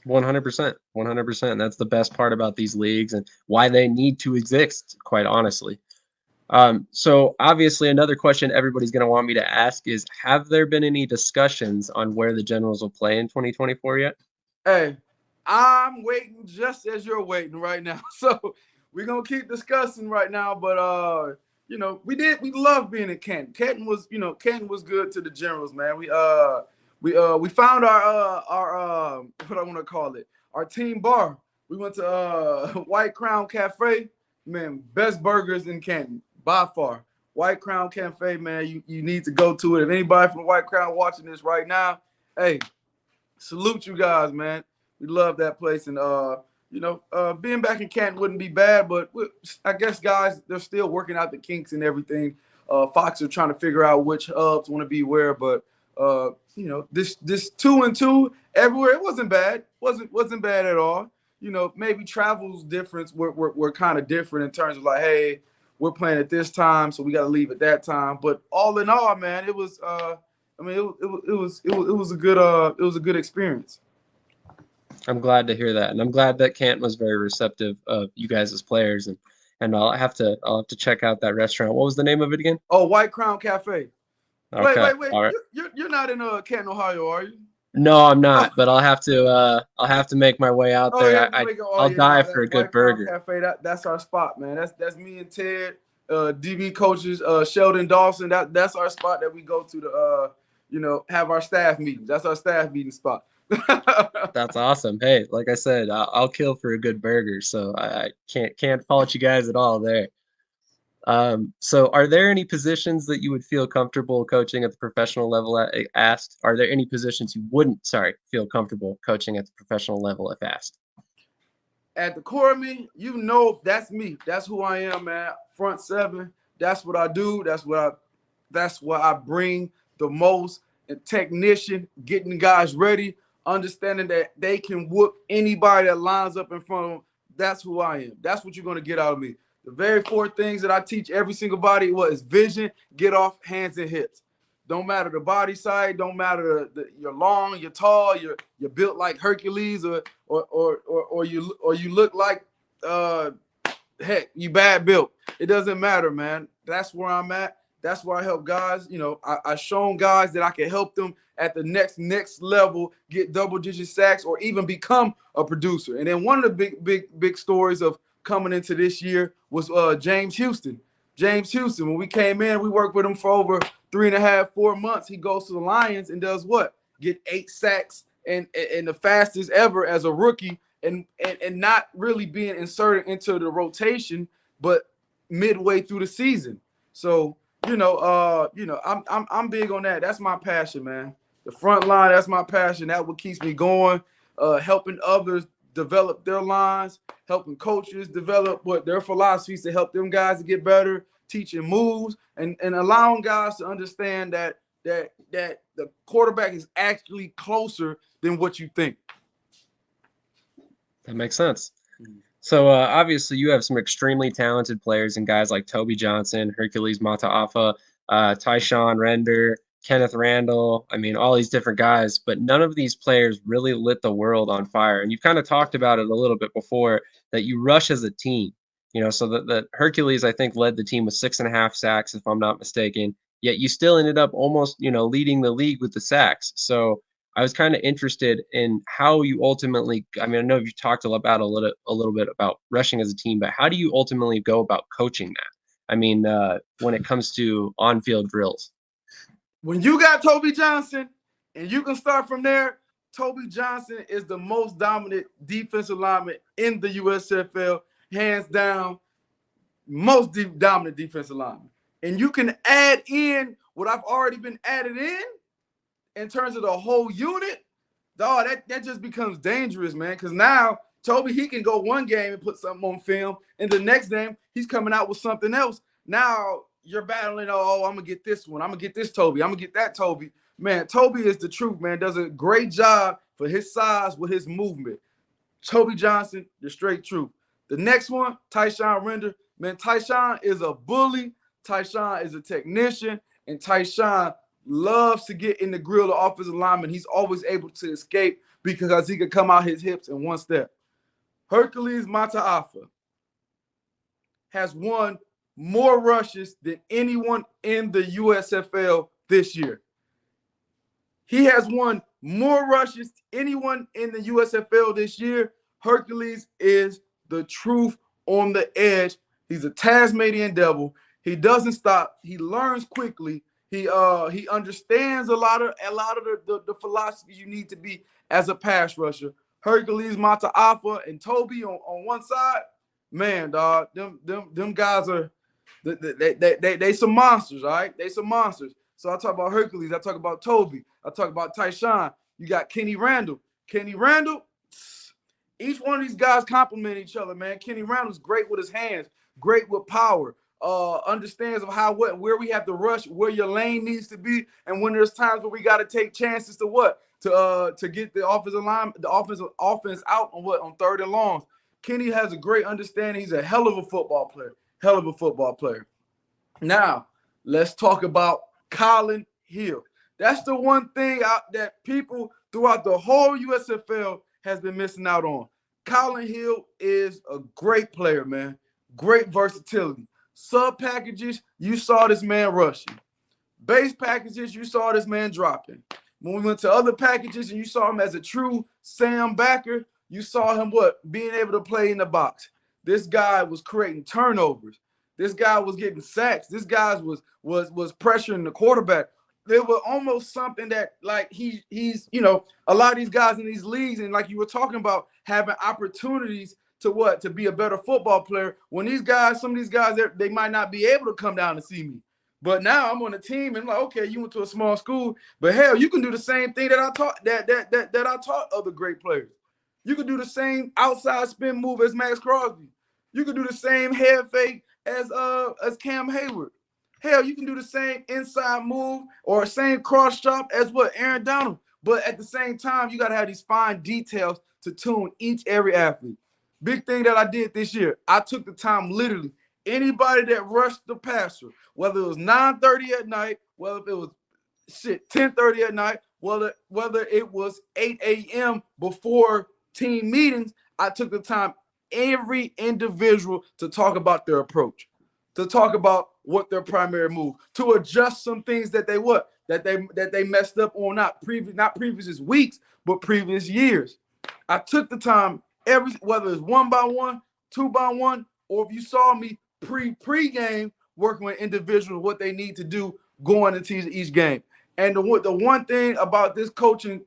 100%. That's the best part about these leagues and why they need to exist, quite honestly. So obviously another question everybody's going to want me to ask is, have there been any discussions on where the Generals will play in 2024 yet? Hey, I'm waiting just as you're waiting right now. So we're gonna keep discussing right now. But we love being in Canton. Canton was good to the Generals, man. We found our what I want to call it, our team bar. We went to White Crown Cafe, man, best burgers in Canton by far. White Crown Cafe, man, you need to go to it. If anybody from White Crown watching this right now, hey, salute you guys, man. We love that place, and being back in Canton wouldn't be bad, but I guess guys, they're still working out the kinks and everything. Fox are trying to figure out which hubs want to be where, but this 2-2 everywhere, it wasn't bad. wasn't bad at all. Maybe travel's difference were kind of different in terms of like, hey, we're playing at this time, so we got to leave at that time. But all in all, man, it was it was a good experience. I'm glad to hear that, and I'm glad that Canton was very receptive of you guys as players, and I'll have to check out that restaurant. What was the name of it again? Oh, White Crown Cafe. Okay, Wait. all right. You're not in Canton, Ohio, are you? No, I'm not, Oh, but I'll have to make my way out oh, you there. have to make it. Oh, I'll yeah, no, die that for a good White Crown burger. Cafe. That's our spot, man. That's me and Ted, DB coaches, Sheldon Dawson. That's our spot that we go to have our staff meetings. That's our staff meeting spot. That's awesome. Hey, like I said, I'll kill for a good burger, so I can't fault you guys at all there. So are there any positions that you would feel comfortable coaching at the professional level asked? Are there any positions you wouldn't, feel comfortable coaching at the professional level if asked? At the core of me, that's me. That's who I am, man. Front seven. That's what I do. That's what I bring the most. And technician, getting guys ready, understanding that they can whoop anybody that lines up in front of them. That's who I am. That's what you're going to get out of me. The very four things that I teach every single body is vision, get off, hands and hips. Don't matter the body side, don't matter you're long, you're tall, you're built like Hercules, or you look like heck, you bad built. It doesn't matter, man. That's where I'm at. That's where I help guys. I shown guys that I can help them at the next level, get double-digit sacks, or even become a producer. And then one of the big stories of coming into this year was James Houston. James Houston, when we came in, we worked with him for over 3.5, 4 months. He goes to the Lions and does what? Get 8 sacks and the fastest ever as a rookie, and not really being inserted into the rotation, but midway through the season. So I'm big on that. That's my passion, man. The front line, that's my passion. That's what keeps me going. Helping others develop their lines, helping coaches develop what their philosophies to help them guys to get better, teaching moves, and allowing guys to understand that the quarterback is actually closer than what you think. That makes sense. So obviously you have some extremely talented players and guys like Toby Johnson, Hercules Mataafa, Tyshawn Render, Kenneth Randall. I mean, all these different guys, but none of these players really lit the world on fire. And you've kind of talked about it a little bit before, that you rush as a team. So that Hercules, I think, led the team with 6.5 sacks, if I'm not mistaken. Yet you still ended up almost, leading the league with the sacks. So I was kind of interested in how you ultimately. I mean, I know you talked a little bit about rushing as a team, but how do you ultimately go about coaching that? I mean, when it comes to on-field drills. When you got Toby Johnson, and you can start from there, Toby Johnson is the most dominant defensive lineman in the USFL, hands down, most dominant defensive lineman. And you can add in what I've already been added in terms of the whole unit, dog, that just becomes dangerous, man. Because now Toby, he can go one game and put something on film, and the next game he's coming out with something else. Now you're battling, I'm going to get this one. I'm going to get this Toby. I'm going to get that Toby. Man, Toby is the truth, man. Does a great job for his size with his movement. Toby Johnson, the straight truth. The next one, Tyshawn Render. Man, Tyshawn is a bully. Tyshawn is a technician. And Tyshawn loves to get in the grill of offensive lineman. He's always able to escape because he could come out his hips in one step. Hercules Mataafa has won more rushes than anyone in the USFL this year. He has won more rushes than anyone in the USFL this year. Hercules is the truth on the edge. He's a Tasmanian devil. He doesn't stop. He learns quickly. He understands a lot of the philosophy you need to be as a pass rusher. Hercules, Mataafa, and Toby on one side, man, dog, them guys are they some monsters, all right? They some monsters. So I talk about Hercules, I talk about Toby, I talk about Tyshawn. You got Kenny Randall. Kenny Randall, each one of these guys complement each other, man. Kenny Randall's great with his hands, great with power. Understands of where we have to rush, where your lane needs to be, and when there's times where we got to take chances to get the offensive line, the offense out on third and longs. Kenny has a great understanding. He's a hell of a football player. Now let's talk about Colin Hill. That's the one thing that people throughout the whole USFL has been missing out on. Colin Hill is a great player, man. Great versatility. Sub packages, you saw this man rushing. Base packages, you saw this man dropping. When we went to other packages and you saw him as a true Sam backer, you saw him being able to play in the box. This guy was creating turnovers. This guy was getting sacks. This guy was pressuring the quarterback. There was almost something that like he's a lot of these guys in these leagues, and like you were talking about having opportunities to be a better football player. When some of these guys, they might not be able to come down and see me. But now I'm on a team and like, okay, you went to a small school, but hell, you can do the same thing that I taught other great players. You can do the same outside spin move as Max Crosby. You can do the same head fake as Cam Hayward. Hell, you can do the same inside move or same cross chop as Aaron Donald. But at the same time, you got to have these fine details to tune every athlete. Big thing that I did this year, I took the time literally. Anybody that rushed the passer, whether it was 9:30 at night, whether it was 10:30 at night, whether it was 8 a.m. before team meetings, I took the time, every individual, to talk about their approach, to talk about what their primary move, to adjust some things that they messed up on, not previous weeks, but previous years. I took the time, whether it's 1-by-1, 2-by-1, or if you saw me pre-game working with individuals, what they need to do going into each game. And the one thing about this coaching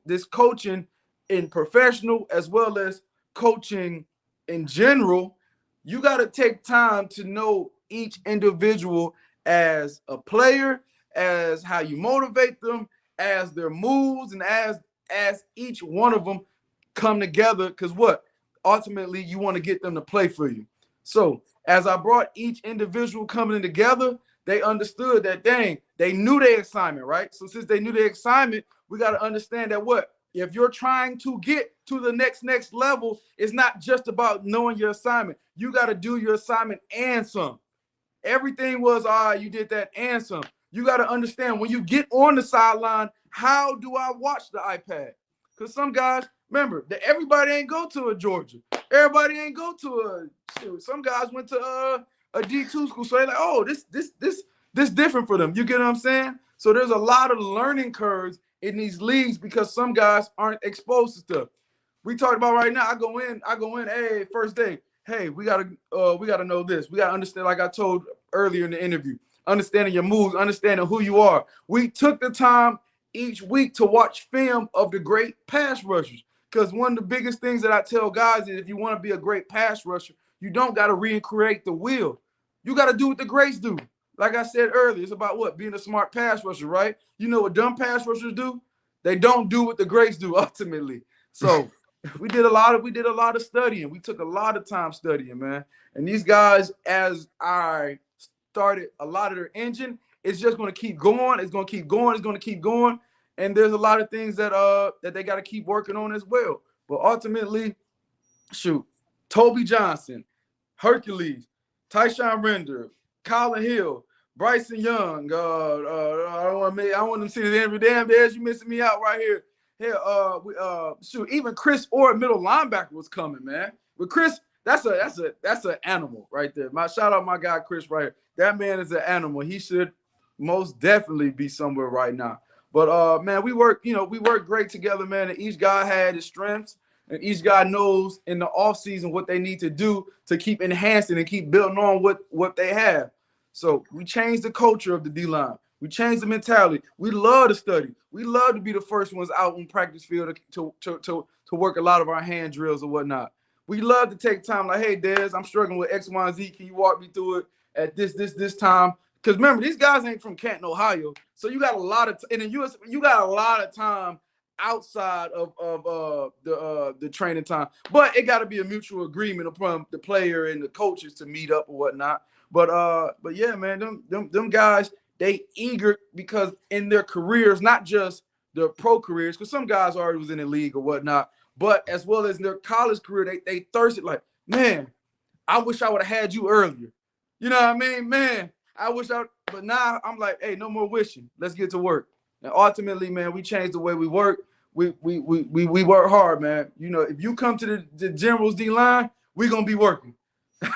in professional as well as coaching in general, you got to take time to know each individual as a player, as how you motivate them, as their moves, and as each one of them come together, because ultimately you want to get them to play for you. So as I brought each individual coming together, they understood that, they knew their assignment, right? So since they knew their assignment, we got to understand that if you're trying to get to the next level, it's not just about knowing your assignment. You got to do your assignment and some. Everything was, all right, you did that and some. You got to understand, when you get on the sideline, how do I watch the iPad? Because some guys, remember, that everybody ain't go to a Georgia. Everybody ain't go to some guys went to a D2 school. So they're like, oh, this different for them. You get what I'm saying? So there's a lot of learning curves in these leagues because some guys aren't exposed to stuff. We talked about right now, I go in, hey, first day, hey, we gotta know this. We gotta understand, like I told earlier in the interview, understanding your moves, understanding who you are. We took the time each week to watch film of the great pass rushers. Because one of the biggest things that I tell guys is, if you want to be a great pass rusher, you don't got to recreate the wheel. You got to do what the greats do. Like I said earlier, it's about being a smart pass rusher, right? You know what dumb pass rushers do? They don't do what the greats do ultimately. So we did a lot of studying. We took a lot of time studying, man. And these guys, as I started a lot of their engine, it's just going to keep going. It's going to keep going. It's going to keep going. And there's a lot of things that they got to keep working on as well. But ultimately, Toby Johnson, Hercules, Tyshawn Render, Colin Hill, Bryson Young. I want them to see the end of the damn days. You missing me out right here. Here, even Chris Orr, middle linebacker, was coming, man. But Chris That's an animal right there. My shout out my guy Chris right here. That man is an animal. He should most definitely be somewhere right now. But man, we work great together, man. And each guy had his strengths, and each guy knows in the offseason what they need to do to keep enhancing and keep building on what they have. So we changed the culture of the D-line. We changed the mentality. We love to study. We love to be the first ones out on practice field to work a lot of our hand drills or whatnot. We love to take time like, hey, Dez, I'm struggling with X, Y, and Z. Can you walk me through it at this time? Because remember, these guys ain't from Canton, Ohio. So you got a lot of in the US, you got a lot of time outside of the training time. But it got to be a mutual agreement upon the player and the coaches to meet up or whatnot. But yeah, man, them guys, they eager because in their careers, not just their pro careers, because some guys already was in the league or whatnot, but as well as in their college career, they thirsted like, man, I wish I would have had you earlier. You know what I mean? Man, but now I'm like, hey, no more wishing. Let's get to work. And ultimately, man, we changed the way we work. We work hard, man. You know, if you come to the Generals D line, we're gonna be working.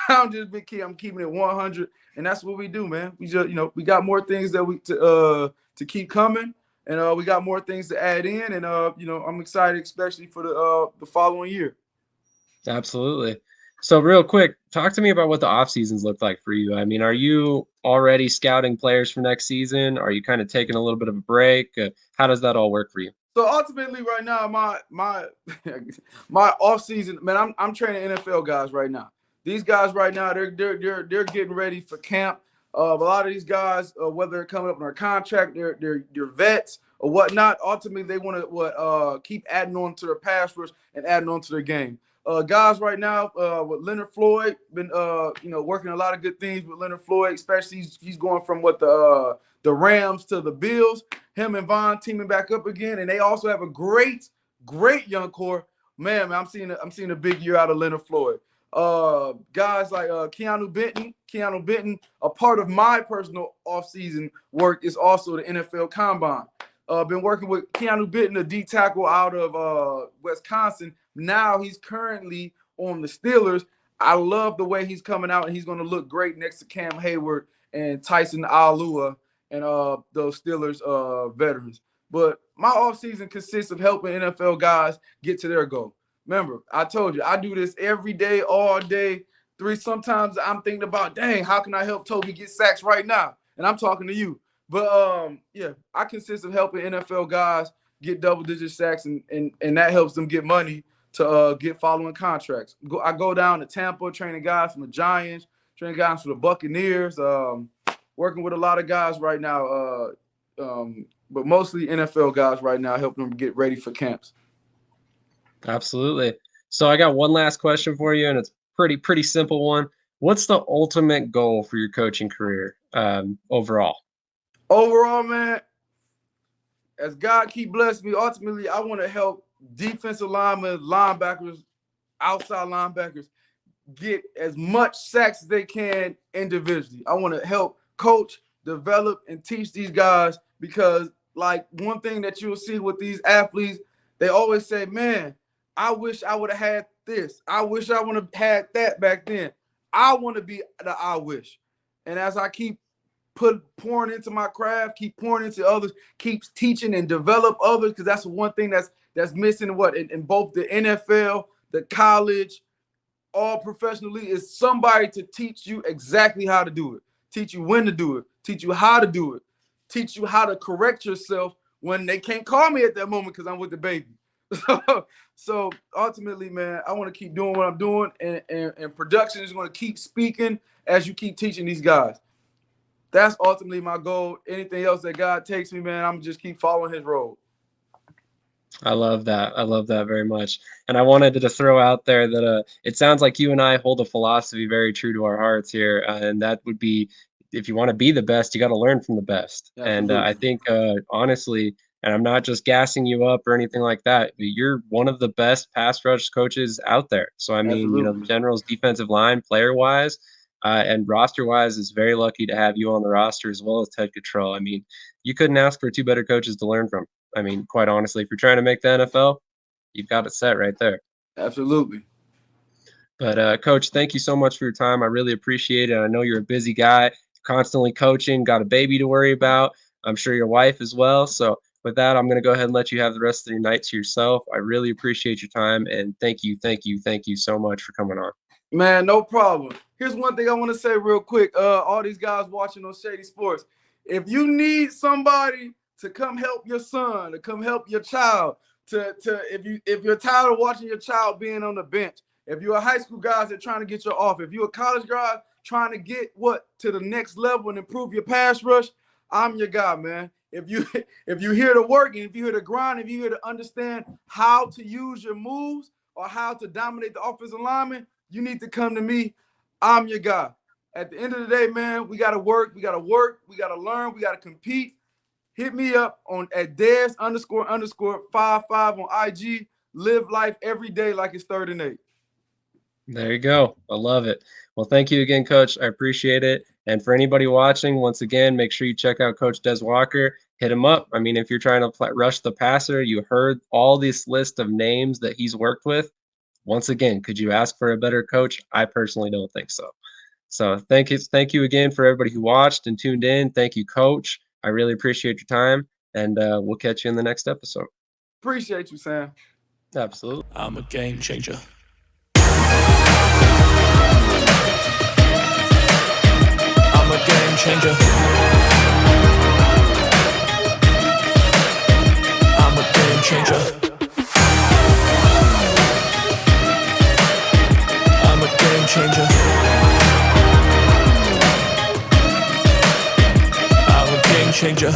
I'm keeping it 100, and that's what we do, man. We just, we got more things that to keep coming, and we got more things to add in, and I'm excited, especially for the following year. Absolutely. So real quick, talk to me about what the off seasons look like for you. I mean, are you already scouting players for next season? Are you kind of taking a little bit of a break? How does that all work for you? So ultimately, right now, my my off season, man, I'm training NFL guys right now. These guys right now, they're getting ready for camp. A lot of these guys, whether they're coming up on their contract, they're vets or whatnot. Ultimately, they want to keep adding on to their pass rush and adding on to their game. Guys right now with Leonard Floyd, been working a lot of good things with Leonard Floyd, especially he's going from the Rams to the Bills. Him and Vaughn teaming back up again, and they also have a great young core. Man, I'm seeing a big year out of Leonard Floyd. Guys like Keanu Benton, a part of my personal offseason work is also the NFL Combine. Been working with Keanu Benton, a D tackle out of Wisconsin. Now he's currently on the Steelers. I love the way he's coming out, and he's going to look great next to Cam Hayward and Tyson Alua and those Steelers veterans. But my offseason consists of helping NFL guys get to their goal. Remember, I told you, I do this every day, all day. Sometimes I'm thinking about, dang, how can I help Toby get sacks right now? And I'm talking to you. But yeah, I consist of helping NFL guys get double-digit sacks, and that helps them get money to get following contracts. I go down to Tampa, training guys from the Giants, training guys from the Buccaneers, working with a lot of guys right now, but mostly NFL guys right now, helping them get ready for camps. Absolutely. So I got one last question for you, and it's pretty simple one. What's the ultimate goal for your coaching career overall? Overall, man, as God keep blessing me, ultimately I want to help defensive linemen, linebackers, outside linebackers get as much sacks as they can individually. I want to help coach, develop, and teach these guys, because like one thing that you'll see with these athletes, they always say, man, I wish I would have had this. I wish I would have had that back then. I want to be the I wish. And as I keep pouring into my craft, keep pouring into others, keeps teaching and develop others, because that's one thing that's missing in both the NFL, the college, all professionally, is somebody to teach you exactly how to do it, teach you when to do it, teach you how to do it, teach you how to correct yourself when they can't call me at that moment because I'm with the baby. So ultimately, man, I want to keep doing what I'm doing, and production is going to keep speaking as you keep teaching these guys. That's ultimately my goal. Anything else that God takes me, man, I'm just keep following his road. I love that. I love that very much. And I wanted to throw out there that it sounds like you and I hold a philosophy very true to our hearts here. And that would be, if you want to be the best, you got to learn from the best. Absolutely. And I think, honestly, and I'm not just gassing you up or anything like that, but you're one of the best pass rush coaches out there. So, I mean, Absolutely. the Generals defensive line, player-wise, and roster-wise, is very lucky to have you on the roster, as well as Ted Cottrell. I mean, you couldn't ask for two better coaches to learn from. I mean, quite honestly, if you're trying to make the NFL, you've got it set right there. Absolutely. But Coach, thank you so much for your time. I really appreciate it. I know you're a busy guy, constantly coaching, got a baby to worry about. I'm sure your wife as well. So with that, I'm going to go ahead and let you have the rest of your night to yourself. I really appreciate your time, and thank you so much for coming on. Man, no problem. Here's one thing I want to say real quick. All these guys watching on Shady Sports, if you need somebody to come help your son, to come help your child, if you're tired of watching your child being on the bench, if you're a high school guys that are trying to get you off, if you're a college guy trying to get to the next level and improve your pass rush, I'm your guy, man. If you're here to work and if you're here to grind, if you're here to understand how to use your moves or how to dominate the offensive lineman, you need to come to me. I'm your guy. At the end of the day, man, we gotta work, we gotta learn, we gotta compete. Hit me up at Des__55 on IG. Live life every day like it's 3rd and 8. There you go. I love it. Well, thank you again, Coach. I appreciate it. And for anybody watching, once again, make sure you check out Coach Des Walker. Hit him up. I mean, if you're trying to rush the passer, you heard all this list of names that he's worked with. Once again, could you ask for a better coach? I personally don't think so. So thank you again for everybody who watched and tuned in. Thank you, Coach. I really appreciate your time, and we'll catch you in the next episode. Appreciate you, Sam. Absolutely. I'm a game changer. I'm a game changer. I'm a game changer. I'm a game changer. I'm a game changer.